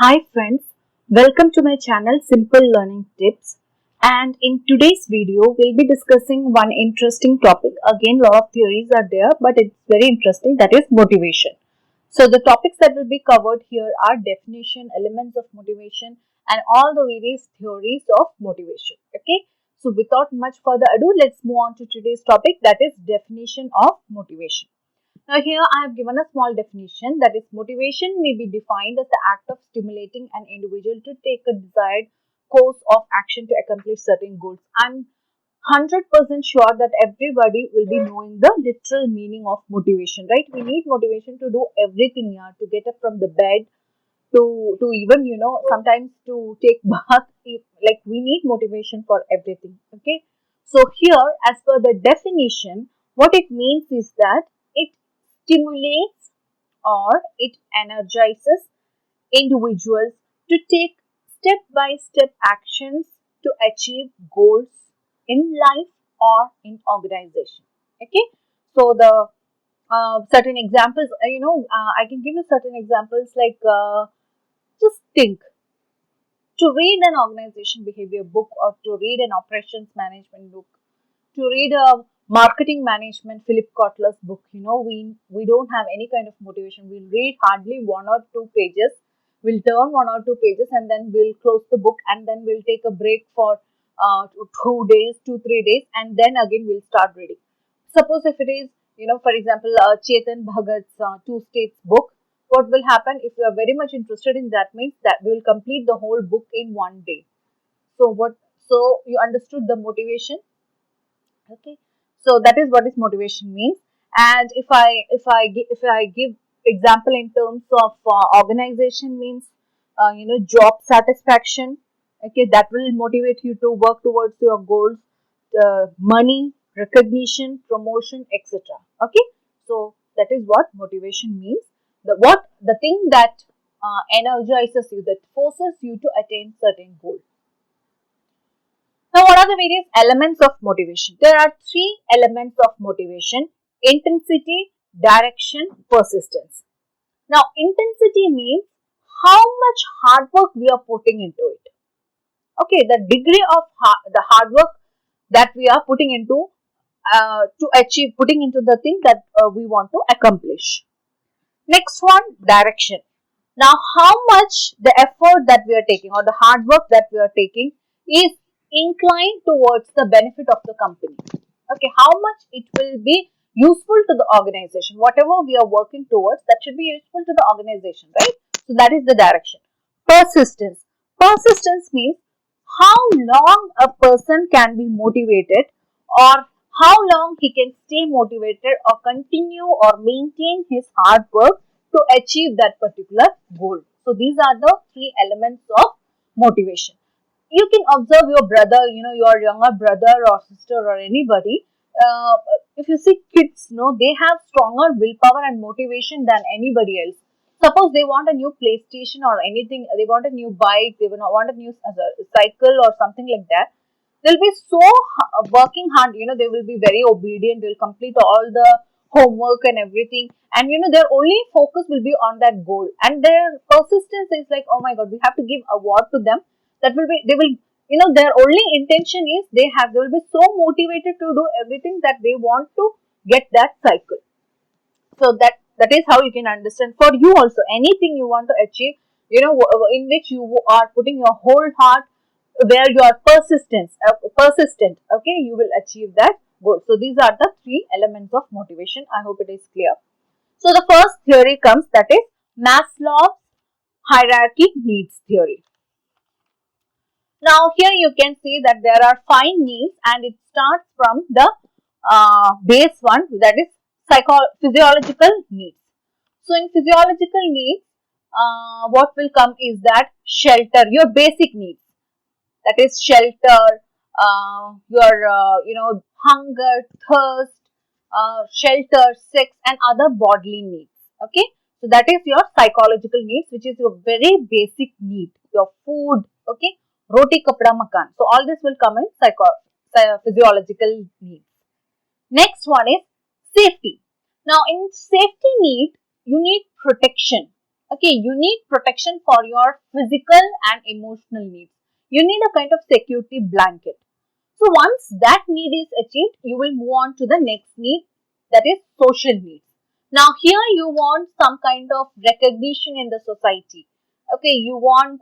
Hi friends, welcome to my channel Simple Learning Tips, and in today's video we'll be discussing one interesting topic. Again, lot of theories are there, but it's very interesting, that is motivation. So the topics that will be covered here are definition, elements of motivation, and all the various theories of motivation. Okay, so without much further ado, let's move on to today's topic, that is definition of motivation. Now here I have given a small definition, that is motivation may be defined as the act of stimulating an individual to take a desired course of action to accomplish certain goals. I'm 100% sure that everybody will be knowing the literal meaning of motivation, right? We need motivation to do everything here, to get up from the bed, to even sometimes to take bath. Like we need motivation for everything. Okay, so here as per the definition, what it means is that it stimulates or it energizes individuals to take step by step actions to achieve goals in life or in organization. Okay, so the certain examples, I can give you certain examples like just think, to read an organization behavior book or to read an operations management book, to read a marketing management Philip Kotler's book, we don't have any kind of motivation. We'll read hardly one or two pages, we'll turn one or two pages, and then we'll close the book, and then we'll take a break for 2 days, 3 days, and then again we'll start reading. Suppose if it is, for example, Chetan Bhagat's Two States book, what will happen if you are very much interested in that means that we will complete the whole book in one day. So you understood the motivation. Okay, so that is what is motivation means. And if I give example in terms of organization means, job satisfaction. Okay, that will motivate you to work towards your goals. Money, recognition, promotion, etc. Okay, so that is what motivation means. The thing that energizes you, that forces you to attain certain goals. Now, what are the various elements of motivation? There are three elements of motivation: intensity, direction, persistence. Now, intensity means how much hard work we are putting into it. Okay, the degree of the hard work that we are putting into to achieve, putting into the thing that we want to accomplish. Next one, direction. Now, how much the effort that we are taking or the hard work that we are taking is inclined towards the benefit of the company. Okay, how much it will be useful to the organization. Whatever we are working towards, that should be useful to the organization, right? So that is the direction. Persistence. Persistence means how long a person can be motivated, or how long he can stay motivated or continue or maintain his hard work to achieve that particular goal. So these are the three elements of motivation. You can observe your brother, your younger brother or sister or anybody. If you see kids, they have stronger willpower and motivation than anybody else. Suppose they want a new PlayStation or anything, they want a new bike, they want a new cycle or something like that. They'll be so working hard, they will be very obedient, they'll complete all the homework and everything, and their only focus will be on that goal, and their persistence is like, oh my god, we have to give award to them. That will be, they will, their only intention is they will be so motivated to do everything that they want to get that cycle. So that is how you can understand. For you also, anything you want to achieve, in which you are putting your whole heart, where you are persistent, okay, you will achieve that goal. So these are the three elements of motivation. I hope it is clear. So the first theory comes, that is Maslow's hierarchy needs theory. Now here you can see that there are 5 needs, and it starts from the base one, that is physiological needs. So in physiological needs, what will come is that shelter, your basic needs, that is shelter, your hunger, thirst, shelter, sex, and other bodily needs. Okay, so that is your psychological needs, which is your very basic need, your food. Okay, roti kapda makan. So all this will come in physiological needs. Next one is safety. Now in safety need, you need protection. Okay, you need protection for your physical and emotional needs. You need a kind of security blanket. So once that need is achieved, you will move on to the next need, that is social needs. Now here you want some kind of recognition in the society. Okay, you want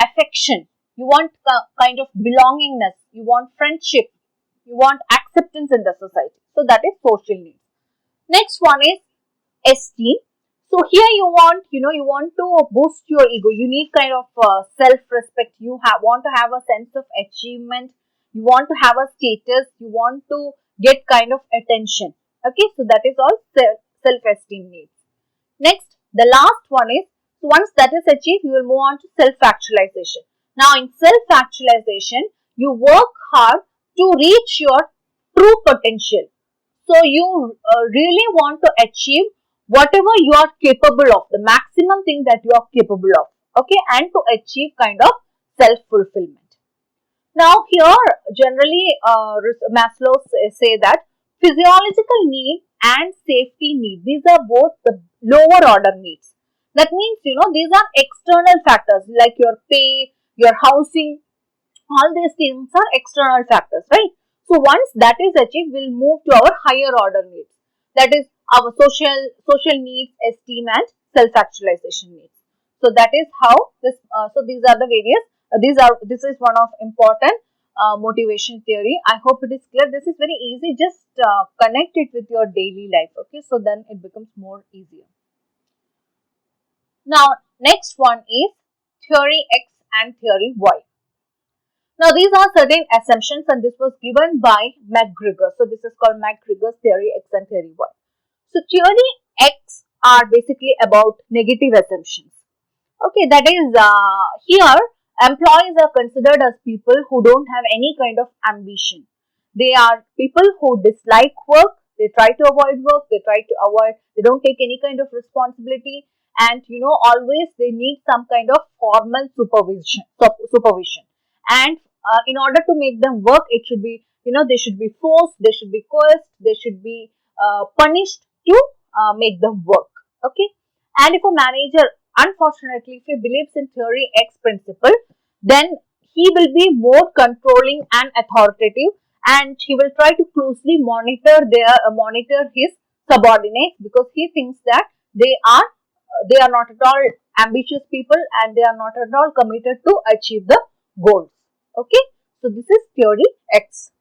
affection, you want kind of belongingness, you want friendship, you want acceptance in the society. So that is social needs. Next one is esteem. So here you want to boost your ego. You need kind of self-respect. You want to have a sense of achievement. You want to have a status. You want to get kind of attention. Okay, so that is all self-esteem needs. Next, the last one is, once that is achieved, you will move on to self-actualization. Now, in self-actualization, you work hard to reach your true potential. So, you really want to achieve whatever you are capable of, the maximum thing that you are capable of. Okay, and to achieve kind of self-fulfillment. Now, here generally Maslow say that physiological need and safety need, these are both the lower order needs. That means, these are external factors like your pay, your housing, all these things are external factors, right? So once that is achieved, we'll move to our higher order needs. That is our social needs, esteem and self-actualization needs. So that is how this. So these are the various. This is one of important motivation theory. I hope it is clear. This is very easy. Just connect it with your daily life. Okay, so then it becomes more easier. Now next one is theory X and theory Y. Now, these are certain assumptions and this was given by McGregor. So, this is called McGregor's theory X and theory Y. So, theory X are basically about negative assumptions. Okay, that is here employees are considered as people who don't have any kind of ambition. They are people who dislike work, they try to avoid work, they don't take any kind of responsibility, and always they need some kind of formal supervision. And in order to make them work, it should be, they should be forced, they should be coerced, they should be punished to make them work. Okay, and if a manager, unfortunately, if he believes in theory X principle, then he will be more controlling and authoritative, and he will try to closely monitor his subordinates, because he thinks that they are not at all ambitious people and they are not at all committed to achieve the goals. Okay, so this is theory X.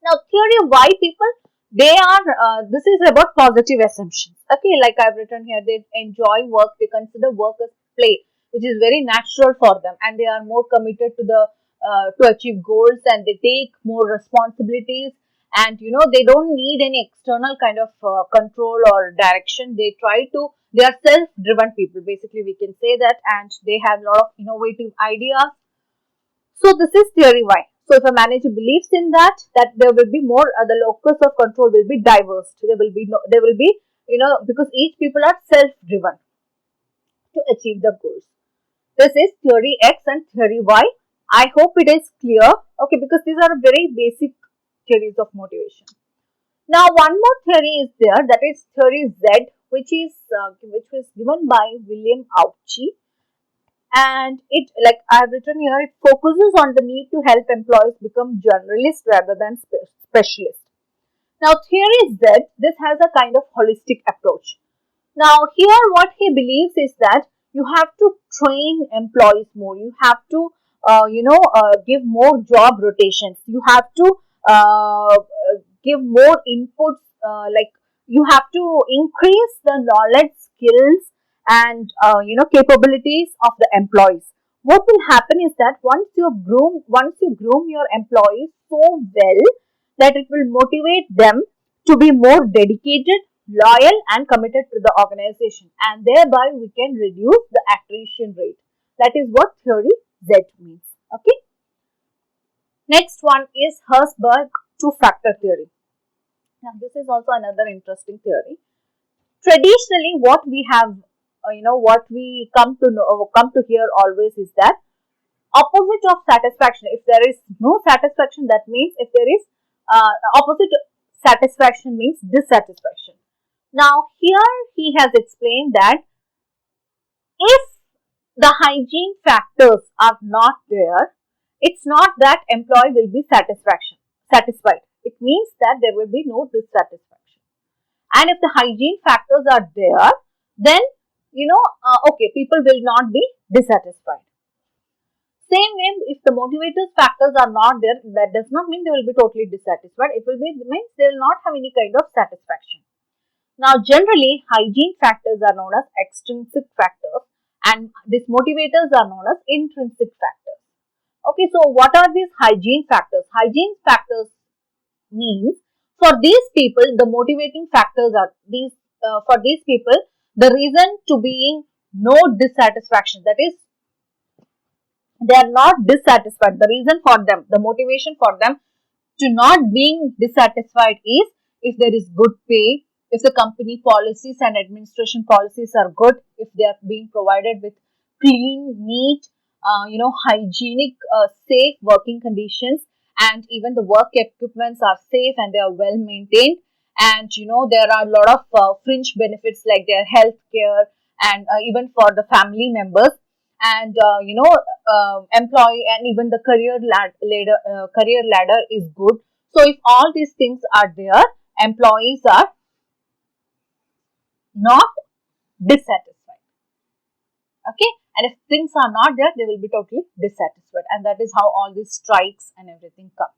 Now, theory Y people, this is about positive assumptions. Okay, like I've written here, they enjoy work, they consider work as play, which is very natural for them, and they are more committed to achieve goals, and they take more responsibilities, and they don't need any external kind of control or direction. They are self-driven people, basically we can say that, and they have a lot of innovative ideas. So this is theory Y. So if a manager believes in that there will be more, the locus of control will be diverse. There will be because each people are self-driven to achieve the goals. This is theory X and theory Y. I hope it is clear. Okay, because these are very basic theories of motivation. Now one more theory is there, that is theory Z, which was given by William Auchi. And it, like I have written here, it focuses on the need to help employees become generalists rather than specialists. Now, theory Z, this has a kind of holistic approach. Now, here what he believes is that you have to train employees more. You have to, give more job rotations. You have to give more inputs. Like you have to increase the knowledge, skills, and capabilities of the employees. What will happen is that once you groom your employees so well that it will motivate them to be more dedicated, loyal and committed to the organization, and thereby we can reduce the attrition rate. That is what theory Z means. Okay. Next one is Herzberg two-factor theory. Now this is also another interesting theory. Traditionally, what we have, what we come to hear always is that opposite of satisfaction. If there is no satisfaction, that means if there is opposite satisfaction means dissatisfaction. Now here he has explained that if the hygiene factors are not there, it's not that employee will be satisfied. It means that there will be no dissatisfaction. And if the hygiene factors are there, then okay, people will not be dissatisfied. Same way, if the motivators factors are not there, that does not mean they will be totally dissatisfied. It will be means they will not have any kind of satisfaction. Now, generally, hygiene factors are known as extrinsic factors, and these motivators are known as intrinsic factors. Okay, so what are these hygiene factors? Hygiene factors means for these people, the motivating factors are these. For these people, the reason to being no dissatisfaction, that is, they are not dissatisfied. The reason for them, the motivation for them to not being dissatisfied is if there is good pay, if the company policies and administration policies are good, if they are being provided with clean, neat, hygienic, safe working conditions, and even the work equipments are safe and they are well maintained, and there are a lot of fringe benefits like their health care and even for the family members, and employee and even the career ladder is good. So if all these things are there, employees are not dissatisfied. Okay, and if things are not there, they will be totally dissatisfied, and that is how all these strikes and everything come.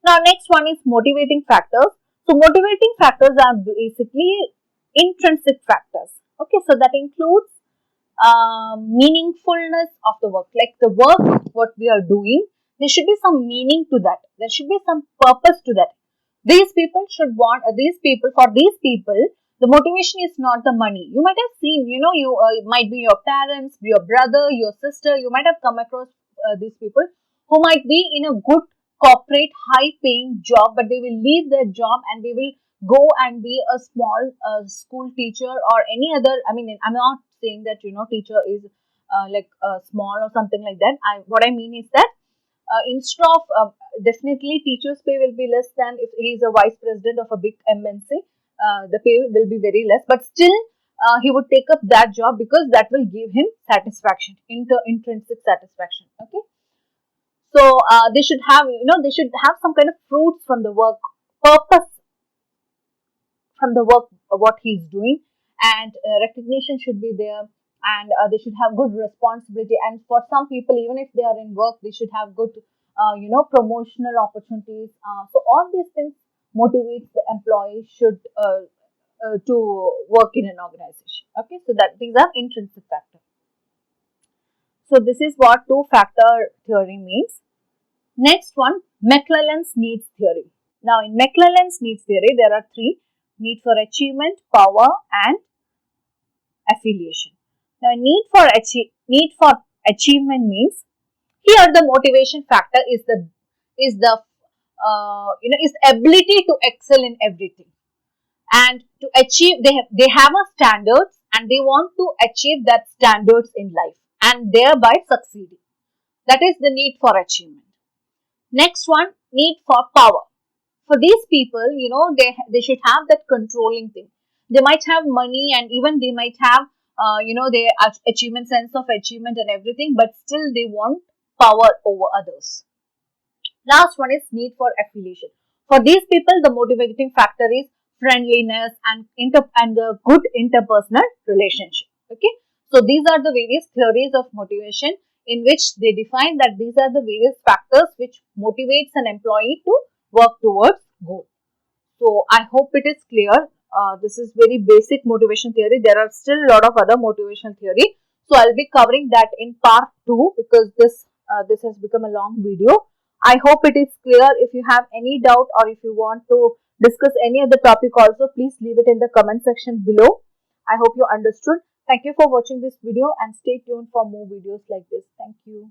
Now next one is motivating factors. So motivating factors are basically intrinsic factors. Okay, so that includes meaningfulness of the work, like the work what we are doing, there should be some meaning to that, there should be some purpose to that. These people should want for these people the motivation is not the money. You might have seen, it might be your parents, your brother, your sister, you might have come across these people who might be in a good corporate high paying job, but they will leave their job and they will go and be a small school teacher or any other. I mean, I'm not saying that teacher is small or something like that. What I mean is that instead of definitely teacher's pay will be less than if he is a vice president of a big MNC. The pay will be very less, but still he would take up that job because that will give him satisfaction, intrinsic satisfaction. Okay, so they should have some kind of fruits from the work, purpose from the work what he is doing, and recognition should be there, and they should have good responsibility. And for some people, even if they are in work, they should have good promotional opportunities. So all these things motivates the employee should to work in an organization. Okay, so that these are intrinsic factors. So this is what two factor theory means. Next one, McClellands needs theory. Now in McClellands needs theory, there are three: need for achievement, power, and affiliation. Now need for achievement means here the motivation factor is the ability to excel in everything, and to achieve they have a standards and they want to achieve that standards in life and thereby succeeding. That is the need for achievement. Next one, need for power. For these people, they should have that controlling thing. They might have money and even they might have their achievement, sense of achievement and everything, but still they want power over others. Last one is need for affiliation. For these people, the motivating factor is friendliness and a good interpersonal relationship. Okay, so these are the various theories of motivation in which they define that these are the various factors which motivates an employee to work towards goal. So I hope it is clear. This is very basic motivation theory. There are still a lot of other motivation theory. So I'll be covering that in part 2 because this has become a long video. I hope it is clear. If you have any doubt or if you want to discuss any other topic also, please leave it in the comment section below. I hope you understood. Thank you for watching this video and stay tuned for more videos like this. Thank you.